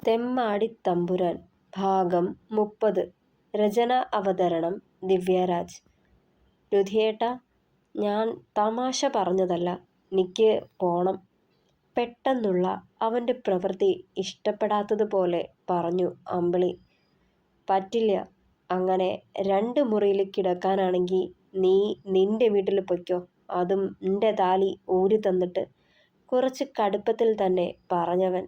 തെമ്മാടിത്തമ്പുരാൻ ഭാഗം 30. രചന അവതരണം ദിവ്യരാജ്. രുധിയേട്ടാ, ഞാൻ തമാശ പറഞ്ഞതല്ല, എനിക്ക് പോണം. പെട്ടെന്നുള്ള അവൻ്റെ പ്രവൃത്തി ഇഷ്ടപ്പെടാത്തതുപോലെ പറഞ്ഞു അമ്പിളി. പറ്റില്ല. അങ്ങനെ 2 മുറിയിൽ കിടക്കാനാണെങ്കിൽ നീ നിന്റെ വീട്ടിൽ പൊയ്ക്കോ. അതും എൻ്റെ താലി ഊരി തന്നിട്ട്, കുറച്ച് കടുപ്പത്തിൽ തന്നെ പറഞ്ഞവൻ.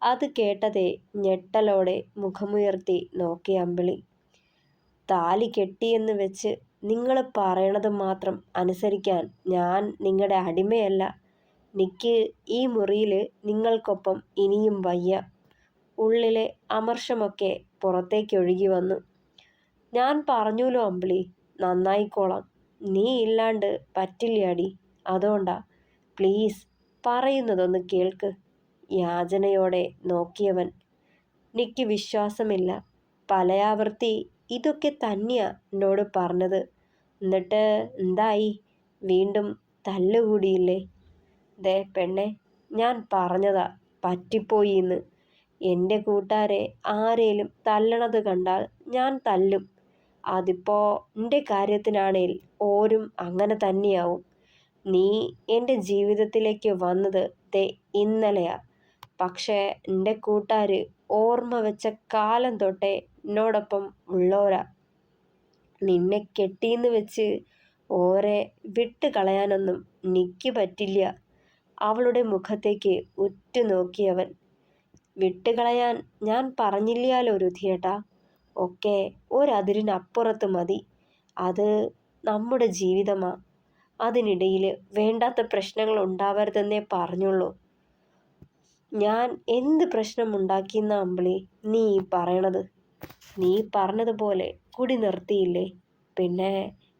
അത് കേട്ടതേ ഞെട്ടലോടെ മുഖമുയർത്തി നോക്കി അമ്പിളി. താലി കെട്ടിയെന്ന് വെച്ച് നിങ്ങൾ പറയണത് മാത്രം അനുസരിക്കാൻ ഞാൻ നിങ്ങളുടെ അടിമയല്ല. എനിക്ക് ഈ മുറിയിൽ നിങ്ങൾക്കൊപ്പം ഇനിയും വയ്യ. ഉള്ളിലെ അമർഷമൊക്കെ പുറത്തേക്കൊഴുകി വന്നു. ഞാൻ പറഞ്ഞൂലോ അമ്പിളി, നന്നായിക്കോളാം. നീ ഇല്ലാണ്ട് പറ്റില്ലാടി. അതുകൊണ്ടാ. പ്ലീസ് പറയുന്നതൊന്ന് കേൾക്ക്. യാചനയോടെ നോക്കിയവൻ. എനിക്ക് വിശ്വാസമില്ല. പലയാവർത്തി ഇതൊക്കെ തന്നെയാ എന്നോട് പറഞ്ഞത്. എന്നിട്ട് എന്തായി? വീണ്ടും തല്ലുകൂടിയില്ലേ? ദേ പെണ്ണെ, ഞാൻ പറഞ്ഞതാ പറ്റിപ്പോയിന്ന്. എൻ്റെ കൂട്ടുകാരെ ആരേലും തല്ലണത് കണ്ടാൽ ഞാൻ തല്ലും. അതിപ്പോൾ എൻ്റെ കാര്യത്തിനാണേൽ ഓരും അങ്ങനെ തന്നെയാവും. നീ എൻ്റെ ജീവിതത്തിലേക്ക് വന്നത് ദേ ഇന്നലെയാ. പക്ഷേ എൻ്റെ കൂട്ടുകാർ ഓർമ്മ വെച്ച കാലം തൊട്ടേ എന്നോടൊപ്പം ഉള്ളോരാ. നിന്നെ കെട്ടിയെന്ന് വെച്ച് ഓരെ വിട്ട് കളയാനൊന്നും എനിക്ക് പറ്റില്ല. അവളുടെ മുഖത്തേക്ക് ഉറ്റുനോക്കിയവൻ. വിട്ടുകളയാൻ ഞാൻ പറഞ്ഞില്ലാലോ രുധിയേട്ടാ. ഒക്കെ ഒരതിരിനപ്പുറത്ത് മതി. അത് നമ്മുടെ ജീവിതമാ. അതിനിടയിൽ വേണ്ടാത്ത പ്രശ്നങ്ങൾ ഉണ്ടാവരുതെന്നേ പറഞ്ഞുള്ളൂ. ഞാൻ എന്ത് പ്രശ്നമുണ്ടാക്കിയെന്ന അമ്പിളി നീ പറയണത്? നീ പറഞ്ഞതുപോലെ കുടി നിർത്തിയില്ലേ? പിന്നെ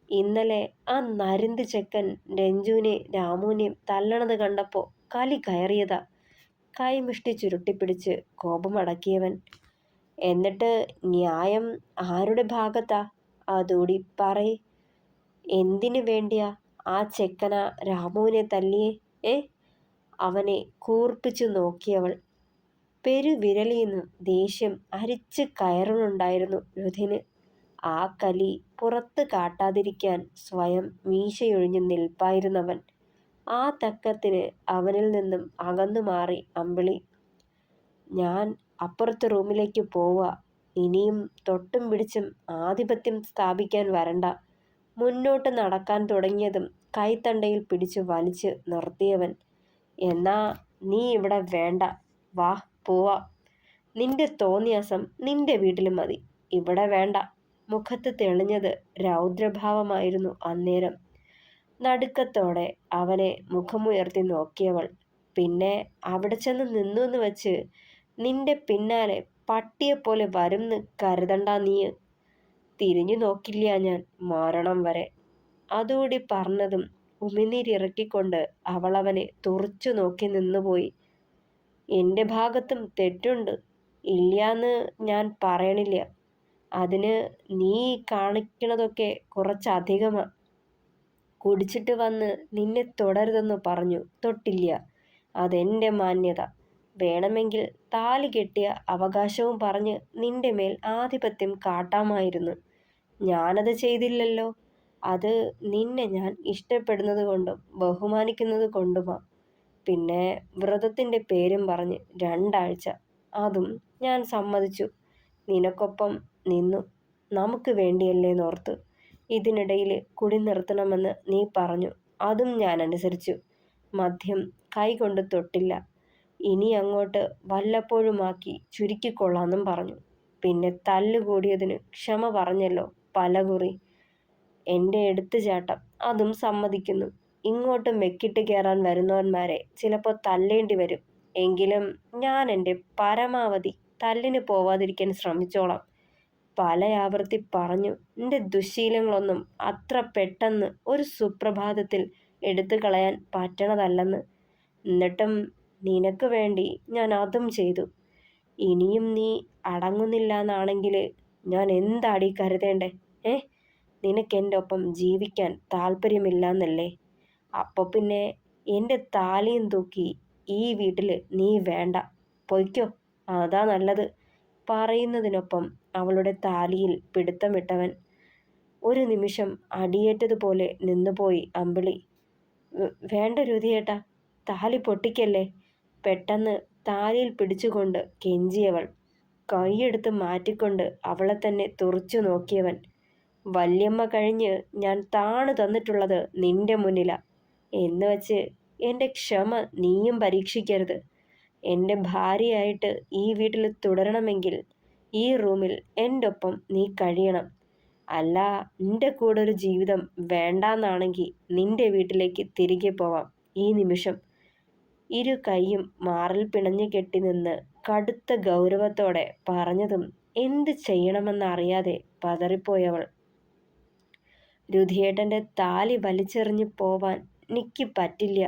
ഇന്നലെ ആ നരിന്ത് ചെക്കൻ രഞ്ജുവിനെ രാമുവിനെയും തല്ലണത് കണ്ടപ്പോൾ കലി കയറിയതാ. കൈമുഷ്ടി ചുരുട്ടിപ്പിടിച്ച് കോപമടക്കിയവൻ. എന്നിട്ട് ന്യായം ആരുടെ ഭാഗത്താ? അതുകൂടി പറയ്. എന്തിനു വേണ്ടിയാ ആ ചെക്കന രാമുവിനെ തല്ലിയേ? അവനെ കൂർപ്പിച്ചു നോക്കിയവൾ. പെരുവിരലിന്ന് ദേഷ്യം അരിച്ച് കയറുന്നുണ്ടായിരുന്നു രുധിന്. ആ കലി പുറത്ത് കാട്ടാതിരിക്കാൻ സ്വയം മീശയൊഴിഞ്ഞ് നിൽപ്പായിരുന്നവൻ. ആ തക്കത്തിന് അവനിൽ നിന്നും അകന്നു മാറി അമ്പിളി. ഞാൻ അപ്പുറത്തെ റൂമിലേക്ക് പോവാ. ഇനിയും തൊട്ടും പിടിച്ചും ആധിപത്യം സ്ഥാപിക്കാൻ വരണ്ട. മുന്നോട്ട് നടക്കാൻ തുടങ്ങിയതും കൈത്തണ്ടയിൽ പിടിച്ചു വലിച്ച് നിർത്തിയവൻ. എന്നാ നീ ഇവിടെ വേണ്ട. വാ പോവാ. നിന്റെ തോന്നിയാസം നിന്റെ വീട്ടിൽ മതി, ഇവിടെ വേണ്ട. മുഖത്ത് തെളിഞ്ഞത് രൗദ്രഭാവമായിരുന്നു അന്നേരം. നടുക്കത്തോടെ അവനെ മുഖമുയർത്തി നോക്കിയവൾ. പിന്നെ അവിടെ ചെന്ന് നിന്നു എന്ന് വെച്ച് നിന്റെ പിന്നാലെ പട്ടിയെപ്പോലെ വരുംന്ന് കരുതണ്ട നീ. തിരിഞ്ഞു നോക്കില്ല ഞാൻ മരണം വരെ. അതുകൂടി പറഞ്ഞതും ഉമിനീരിറക്കിക്കൊണ്ട് അവളവനെ തുറച്ചു നോക്കി നിന്നുപോയി. എൻ്റെ ഭാഗത്തും തെറ്റുണ്ട്, ഇല്ലാന്ന് ഞാൻ പറയണില്ല. അതിന് നീ കാണിക്കണതൊക്കെ കുറച്ചധികമാ. കുടിച്ചിട്ട് വന്ന് നിന്നെ തൊടരുതെന്ന് പറഞ്ഞു തൊട്ടില്ല. അതെൻ്റെ മാന്യത. വേണമെങ്കിൽ താലി കെട്ടിയ അവകാശവും പറഞ്ഞ് നിന്റെ മേൽ ആധിപത്യം കാട്ടാമായിരുന്നു. ഞാനത് ചെയ്തില്ലല്ലോ. അത് നിന്നെ ഞാൻ ഇഷ്ടപ്പെടുന്നത് കൊണ്ടും ബഹുമാനിക്കുന്നത് കൊണ്ടുമാ. പിന്നെ വ്രതത്തിൻ്റെ പേരും പറഞ്ഞ് 2 ആഴ്ച, അതും ഞാൻ സമ്മതിച്ചു. നിനക്കൊപ്പം നിന്നു, നമുക്ക് വേണ്ടിയല്ലേന്നോർത്ത്. ഇതിനിടയിൽ കുടി നിർത്തണമെന്ന് നീ പറഞ്ഞു, അതും ഞാൻ അനുസരിച്ചു. മദ്യം കൈകൊണ്ട് തൊട്ടില്ല. ഇനി അങ്ങോട്ട് വല്ലപ്പോഴുമാക്കി ചുരുക്കിക്കൊള്ളാമെന്നും പറഞ്ഞു. പിന്നെ തല്ലുകൂടിയതിന് ക്ഷമ പറഞ്ഞല്ലോ പലകുറി. എൻ്റെ എടുത്തുചാട്ടം അതും സമ്മതിക്കുന്നു. ഇങ്ങോട്ട് മെക്കിട്ട് കയറാൻ വരുന്നവന്മാരെ ചിലപ്പോൾ തല്ലേണ്ടി വരും. എങ്കിലും ഞാൻ എൻ്റെ പരമാവധി തല്ലിന് പോവാതിരിക്കാൻ ശ്രമിച്ചോളാം. പലയാവർത്തി പറഞ്ഞു എൻ്റെ ദുശ്ശീലങ്ങളൊന്നും അത്ര പെട്ടെന്ന് ഒരു സുപ്രഭാതത്തിൽ എടുത്തു കളയാൻ പറ്റണതല്ലെന്ന്. എന്നിട്ടും നിനക്ക് വേണ്ടി ഞാൻ അതും ചെയ്തു. ഇനിയും നീ അടങ്ങുന്നില്ല എന്നാണെങ്കിൽ ഞാൻ എന്താടി കരുതേണ്ടേ? നിനക്കെൻ്റെ ഒപ്പം ജീവിക്കാൻ താല്പര്യമില്ല എന്നല്ലേ? അപ്പോൾ പിന്നെ എൻ്റെ താലിയും തൂക്കി ഈ വീട്ടിൽ നീ വേണ്ട. പൊയ്ക്കോ. അതാ നല്ലത്. പറയുന്നതിനൊപ്പം അവളുടെ താലിയിൽ പിടുത്തമിട്ടവൻ. ഒരു നിമിഷം അടിയേറ്റതുപോലെ നിന്നുപോയി അമ്പിളി. വേണ്ട രുധിയേട്ടാ, താലി പൊട്ടിക്കല്ലേ. പെട്ടെന്ന് താലിയിൽ പിടിച്ചുകൊണ്ട് കെഞ്ചിയവൾ. കൈയെടുത്ത് മാറ്റിക്കൊണ്ട് അവളെ തന്നെ തുറച്ചു നോക്കിയവൻ. വല്യമ്മ കഴിഞ്ഞ് ഞാൻ താണു തന്നിട്ടുള്ളത് നിന്റെ മുന്നിലാ എന്ന് വെച്ച് എൻ്റെ ക്ഷമ നീയും പരീക്ഷിക്കരുത്. എൻ്റെ ഭാര്യയായിട്ട് ഈ വീട്ടിൽ തുടരണമെങ്കിൽ ഈ റൂമിൽ എൻ്റെ ഒപ്പം നീ കഴിയണം. അല്ല, നിന്റെ കൂടെ ഒരു ജീവിതം വേണ്ടാന്നാണെങ്കിൽ നിന്റെ വീട്ടിലേക്ക് തിരികെ പോവാം ഈ നിമിഷം. ഇരു കൈയും മാറിൽ പിണഞ്ഞു കെട്ടി നിന്ന് കടുത്ത ഗൗരവത്തോടെ പറഞ്ഞതും എന്ത് ചെയ്യണമെന്നറിയാതെ പതറിപ്പോയവൾ. രുധിയേട്ടൻ്റെ താലി വലിച്ചെറിഞ്ഞു പോവാൻ എനിക്ക് പറ്റില്ല.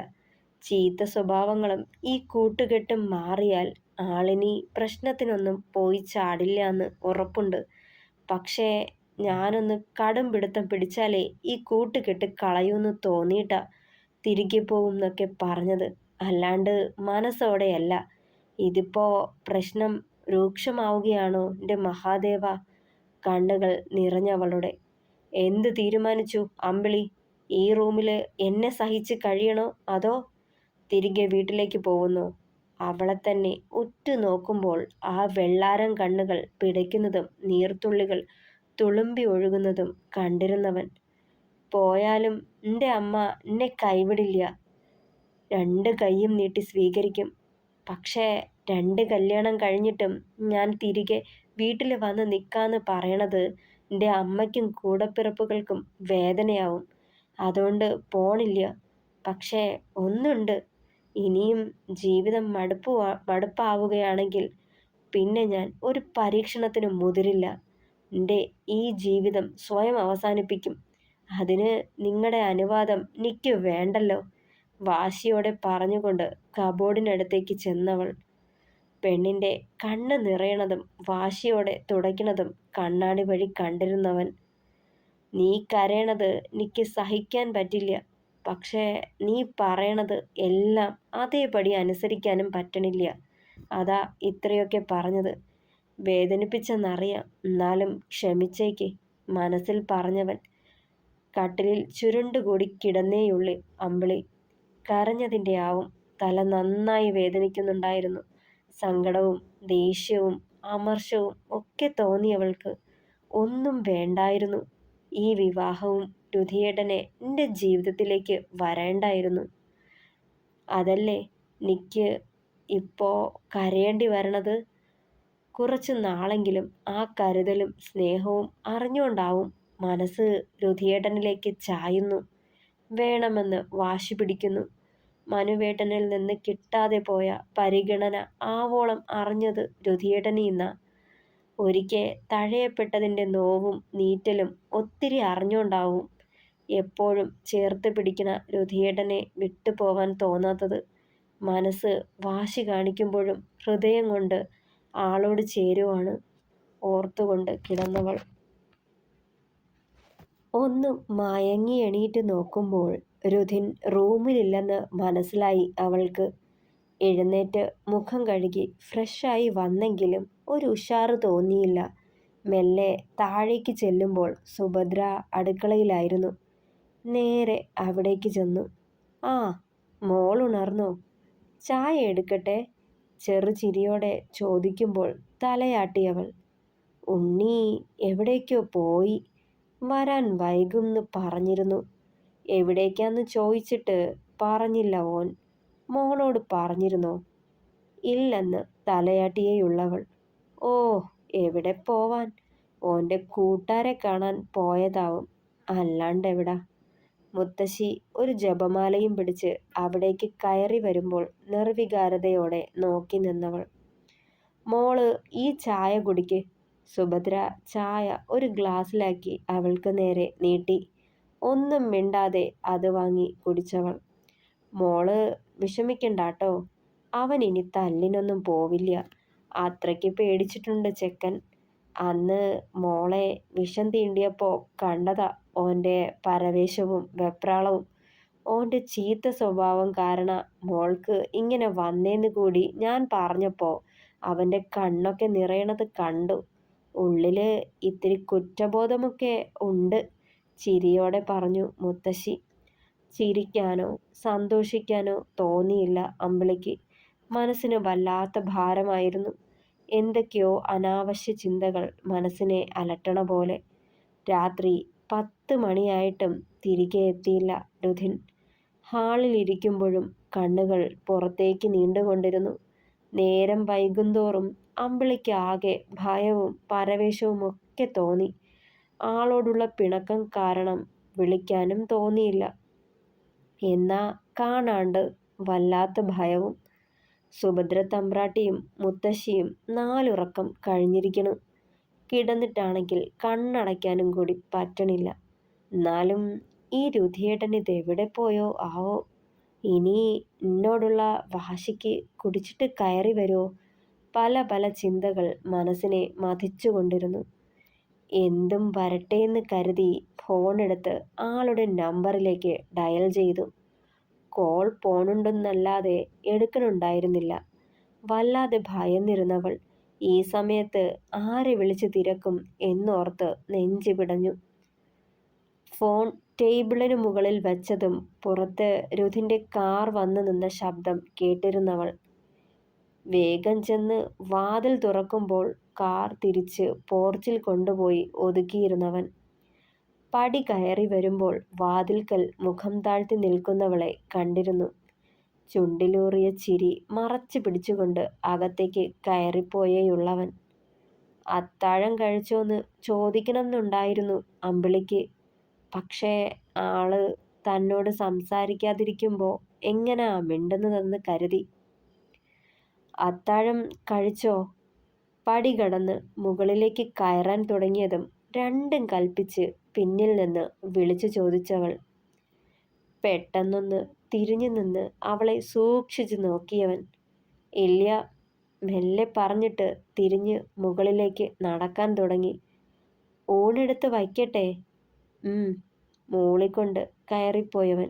ചീത്ത സ്വഭാവങ്ങളും ഈ കൂട്ടുകെട്ടും മാറിയാൽ ആളിനി പ്രശ്നത്തിനൊന്നും പോയി ചാടില്ല എന്ന് ഉറപ്പുണ്ട്. പക്ഷേ ഞാനൊന്ന് കടും പിടുത്തം പിടിച്ചാലേ ഈ കൂട്ടുകെട്ട് കളയൂന്ന് തോന്നിയിട്ടാ തിരികെ പോവും എന്നൊക്കെ പറഞ്ഞത്. അല്ലാണ്ട് മനസ്സോടെയല്ല. ഇതിപ്പോ പ്രശ്നം രൂക്ഷമാവുകയാണോ എൻ്റെ മഹാദേവ? കണ്ണുകൾ നിറഞ്ഞവളുടെ. എന്ത് തീരുമാനിച്ചു അമ്പിളി? ഈ റൂമിൽ എന്നെ സഹിച്ച് കഴിയണോ അതോ തിരികെ വീട്ടിലേക്ക് പോകുന്നോ? അവളെ തന്നെ ഉറ്റു നോക്കുമ്പോൾ ആ വെള്ളാരം കണ്ണുകൾ പിടയ്ക്കുന്നതും നീർത്തുള്ളികൾ തുളുമ്പി ഒഴുകുന്നതും കണ്ടിരുന്നവൻ. പോയാലും എൻ്റെ അമ്മ എന്നെ കൈവിടില്ല. രണ്ട് കൈയും നീട്ടി സ്വീകരിക്കും. പക്ഷേ 2 കല്യാണം കഴിഞ്ഞിട്ടും ഞാൻ തിരികെ വീട്ടിൽ വന്ന് നിൽക്കാന്ന് പറയണത് എൻ്റെ അമ്മയ്ക്കും കൂടപ്പിറപ്പുകൾക്കും വേദനയാവും. അതുകൊണ്ട് പോണില്ല. പക്ഷേ ഒന്നുണ്ട്, ഇനിയും ജീവിതം മടുപ്പാവുകയാണെങ്കിൽ പിന്നെ ഞാൻ ഒരു പരീക്ഷണത്തിനും മുതിരില്ല. എൻ്റെ ഈ ജീവിതം സ്വയം അവസാനിപ്പിക്കും. അതിന് നിങ്ങളുടെ അനുവാദം എനിക്ക് വേണ്ടല്ലോ. വാശിയോടെ പറഞ്ഞുകൊണ്ട് കബോർഡിനടുത്തേക്ക് ചെന്നവൾ. പെണ്ണിൻ്റെ കണ്ണ് നിറയണതും വാശിയോടെ തുടയ്ക്കണതും കണ്ണാടി വഴി കണ്ടിരുന്നവൻ. നീ കരയണത് എനിക്ക് സഹിക്കാൻ പറ്റില്ല. പക്ഷേ നീ പറയണത് എല്ലാം അതേപടി അനുസരിക്കാനും പറ്റണില്ല. അതാ ഇത്രയൊക്കെ പറഞ്ഞത്. വേദനിപ്പിച്ചെന്നറിയാം, എന്നാലും ക്ഷമിച്ചേക്ക്, മനസ്സിൽ പറഞ്ഞവൻ. കട്ടിലിൽ ചുരുണ്ടുകൂടി കിടന്നേയുള്ളി അമ്പിളി. കരഞ്ഞതിൻ്റെ ആവും. തല നന്നായി വേദനിക്കുന്നുണ്ടായിരുന്നു. സങ്കടവും ദേഷ്യവും അമർഷവും ഒക്കെ തോന്നിയവൾക്ക്. ഒന്നും വേണ്ടായിരുന്നു. ഈ വിവാഹവും രുധിയേട്ടനെ എൻ്റെ ജീവിതത്തിലേക്ക് വരേണ്ടായിരുന്നു. അതല്ലേ നിക്ക് ഇപ്പോൾ കരയേണ്ടി വരണത്. കുറച്ച് നാളെങ്കിലും ആ കരുതലും സ്നേഹവും അറിഞ്ഞുകൊണ്ടാവും മനസ്സ് രുധിയേട്ടനിലേക്ക് ചായുന്നു. വേണമെന്ന് വാശി പിടിക്കുന്നു. മനുവേട്ടനിൽ നിന്ന് കിട്ടാതെ പോയ പരിഗണന ആവോളം അറിഞ്ഞത് രുധിയേട്ടനിന്ന. ഒരിക്കൽ തഴയപ്പെട്ടതിൻ്റെ നോവും നീറ്റലും ഒത്തിരി അറിഞ്ഞുകൊണ്ടാവും എപ്പോഴും ചേർത്ത് പിടിക്കുന്ന രുധിയേട്ടനെ വിട്ടുപോവാൻ തോന്നാത്തത്. മനസ്സ് വാശി കാണിക്കുമ്പോഴും ഹൃദയം കൊണ്ട് ആളോട് ചേരുവാണ് ഓർത്തുകൊണ്ട് കിടന്നവൾ. ഒന്ന് മയങ്ങി എണീറ്റ് നോക്കുമ്പോൾ രുധിൻ റൂമിലില്ലെന്ന് മനസ്സിലായി അവൾക്ക്. എഴുന്നേറ്റ് മുഖം കഴുകി ഫ്രഷായി വന്നെങ്കിലും ഒരു ഉഷാറ് തോന്നിയില്ല. മെല്ലെ താഴേക്ക് ചെല്ലുമ്പോൾ സുഭദ്ര അടുക്കളയിലായിരുന്നു. നേരെ അവിടേക്ക് ചെന്നു. ആ, മോൾ ഉണർന്നോ? ചായ എടുക്കട്ടെ? ചെറുചിരിയോടെ ചോദിക്കുമ്പോൾ തലയാട്ടിയവൾ. ഉണ്ണി എവിടേക്കോ പോയി, വരാൻ വൈകുംന്ന് പറഞ്ഞിരുന്നു. എവിടേക്കാന്ന് ചോദിച്ചിട്ട് പറഞ്ഞില്ല ഓൻ. മോളോട് പറഞ്ഞിരുന്നോ? ഇല്ലെന്ന് തലയാട്ടിയേയുള്ളവൾ. ഓ, എവിടെ പോവാൻ, ഓൻ്റെ കൂട്ടാരെ കാണാൻ പോയതാവും, അല്ലാണ്ടെവിടാ. മുത്തശ്ശി ഒരു ജപമാലയും പിടിച്ച് അവിടേക്ക് കയറി വരുമ്പോൾ നിർവികാരതയോടെ നോക്കി നിന്നവൾ. മോള് ഈ ചായ കുടിക്ക്. സുഭദ്ര ചായ ഒരു ഗ്ലാസ്സിലാക്കി അവൾക്ക് നേരെ നീട്ടി. ഒന്നും മിണ്ടാതെ അത് വാങ്ങി കുടിച്ചവൾ. മോള് വിഷമിക്കണ്ടാട്ടോ, അവൻ ഇനി തല്ലിനൊന്നും പോവില്ല. അത്രയ്ക്ക് പേടിച്ചിട്ടുണ്ട് ചെക്കൻ. അന്ന് മോളെ വിഷം തീണ്ടിയപ്പോൾ കണ്ടതാ ഓൻ്റെ പരവേശവും വെപ്രാളവും. ഓൻ്റെ ചീത്ത സ്വഭാവം കാരണം മോൾക്ക് ഇങ്ങനെ വന്നേന്ന് കൂടി ഞാൻ പറഞ്ഞപ്പോൾ അവൻ്റെ കണ്ണൊക്കെ നിറയണത് കണ്ടു. ഉള്ളിൽ ഇത്തിരി കുറ്റബോധമൊക്കെ ഉണ്ട്. ചിരിയോടെ പറഞ്ഞു മുത്തശ്ശി. ചിരിക്കാനോ സന്തോഷിക്കാനോ തോന്നിയില്ല അമ്പിളിക്ക്. മനസ്സിന് വല്ലാത്ത ഭാരമായിരുന്നു. എന്തൊക്കെയോ അനാവശ്യ ചിന്തകൾ മനസ്സിനെ അലട്ടണ പോലെ. രാത്രി 10 മണിയായിട്ടും തിരികെ എത്തിയില്ല രുധിൻ. ഹാളിൽ ഇരിക്കുമ്പോഴും കണ്ണുകൾ പുറത്തേക്ക് നീണ്ടുകൊണ്ടിരുന്നു. നേരം വൈകുന്തോറും അമ്പിളിക്ക് ആകെ ഭയവും പരവേശവും ഒക്കെ തോന്നി. ആളോടുള്ള പിണക്കം കാരണം വിളിക്കാനും തോന്നിയില്ല. എന്നാ കാണാണ്ട് വല്ലാത്ത ഭയവും. സുഭദ്ര തമ്പ്രാട്ടിയും മുത്തശ്ശിയും 4 ഉറക്കം കഴിഞ്ഞിരിക്കണു. കിടന്നിട്ടാണെങ്കിൽ കണ്ണടയ്ക്കാനും കൂടി പറ്റണില്ല. എന്നാലും ഈ രുധിയേട്ടൻ ഇതെവിടെ പോയോ ആവോ? ഇനി എന്നോടുള്ള വാശിക്ക് കുടിച്ചിട്ട് കയറി വരുമോ? പല പല ചിന്തകൾ മനസ്സിനെ മഥിച്ചുകൊണ്ടിരുന്നു. എന്തും വരട്ടെയെന്ന് കരുതി ഫോണെടുത്ത് ആളുടെ നമ്പറിലേക്ക് ഡയൽ ചെയ്തു. കോൾ പോണുണ്ടെന്നല്ലാതെ എടുക്കണുണ്ടായിരുന്നില്ല. വല്ലാതെ ഭയന്നിരുന്നവൾ ഈ സമയത്ത് ആരെ വിളിച്ച് തിരക്കും എന്നോർത്ത് നെഞ്ചു പിടഞ്ഞു. ഫോൺ ടേബിളിന് മുകളിൽ വെച്ചതും പുറത്ത് രുധിൻ്റെ കാർ വന്നു നിന്ന ശബ്ദം കേട്ടിരുന്നവൾ വേഗം ചെന്ന് വാതിൽ തുറക്കുമ്പോൾ കാർ തിരിച്ച് പോർച്ചിൽ കൊണ്ടുപോയി ഒതുക്കിയിരുന്നവൻ. പടി കയറി വരുമ്പോൾ വാതിൽക്കൽ മുഖം താഴ്ത്തി നിൽക്കുന്നവളെ കണ്ടിരുന്നു. ചുണ്ടിലൂറിയ ചിരി മറച്ചു പിടിച്ചുകൊണ്ട് അകത്തേക്ക് കയറിപ്പോയേയുള്ളവൻ. അത്താഴം കഴിച്ചോന്ന് ചോദിക്കണമെന്നുണ്ടായിരുന്നു അമ്പിളിക്ക്. പക്ഷേ ആള് തന്നോട് സംസാരിക്കാതിരിക്കുമ്പോൾ എങ്ങനാ മിണ്ടുന്നതെന്ന് കരുതി. അത്താഴം കഴിച്ചോ? പടി കടന്ന് മുകളിലേക്ക് കയറാൻ തുടങ്ങിയതും രണ്ടും കൽപ്പിച്ച് പിന്നിൽ നിന്ന് വിളിച്ചു ചോദിച്ചവൾ. പെട്ടെന്നൊന്ന് തിരിഞ്ഞു നിന്ന് അവളെ സൂക്ഷിച്ചു നോക്കിയവൻ. ഇല്ല, മെല്ലെ പറഞ്ഞിട്ട് തിരിഞ്ഞ് മുകളിലേക്ക് നടക്കാൻ തുടങ്ങി. ഊണെടുത്ത് വയ്ക്കട്ടെ? മൂളിക്കൊണ്ട് കയറിപ്പോയവൻ.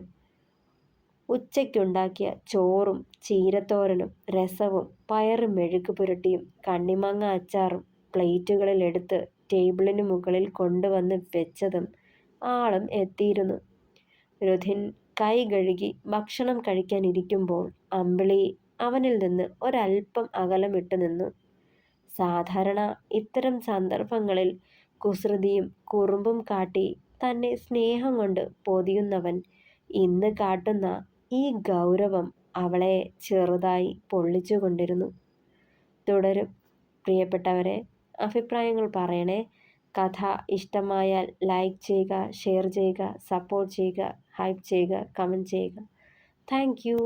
ഉച്ചയ്ക്കുണ്ടാക്കിയ ചോറും ചീരത്തോരനും രസവും പയറ് മെഴുക്ക് പുരട്ടിയും കണ്ണിമാങ്ങ അച്ചാറും പ്ലേറ്റുകളിൽ എടുത്ത് ടേബിളിന് മുകളിൽ കൊണ്ടുവന്ന് വെച്ചതും ആളും എത്തിയിരുന്നു. രുധിൻ കൈ കഴുകി ഭക്ഷണം കഴിക്കാനിരിക്കുമ്പോൾ അമ്പിളി അവനിൽ നിന്ന് ഒരല്പം അകലമിട്ട് നിന്നു. സാധാരണ ഇത്തരം സന്ദർഭങ്ങളിൽ കുസൃതിയും കുറുമ്പും കാട്ടി തന്നെ സ്നേഹം കൊണ്ട് പൊതിയുന്നവൻ ഇന്ന് കാട്ടുന്ന ഈ ഗൗരവം അവളെ ചെറുതായി പൊള്ളിച്ചുകൊണ്ടിരുന്നു. തുടരും. പ്രിയപ്പെട്ടവരെ, അഭിപ്രായങ്ങൾ പറയണേ. കഥ ഇഷ്ടമായാൽ ലൈക്ക് ചെയ്യുക, ഷെയർ ചെയ്യുക, സപ്പോർട്ട് ചെയ്യുക, ഹൈപ്പ് ചെയ്യുക, കമൻറ്റ് ചെയ്യുക. Thank you.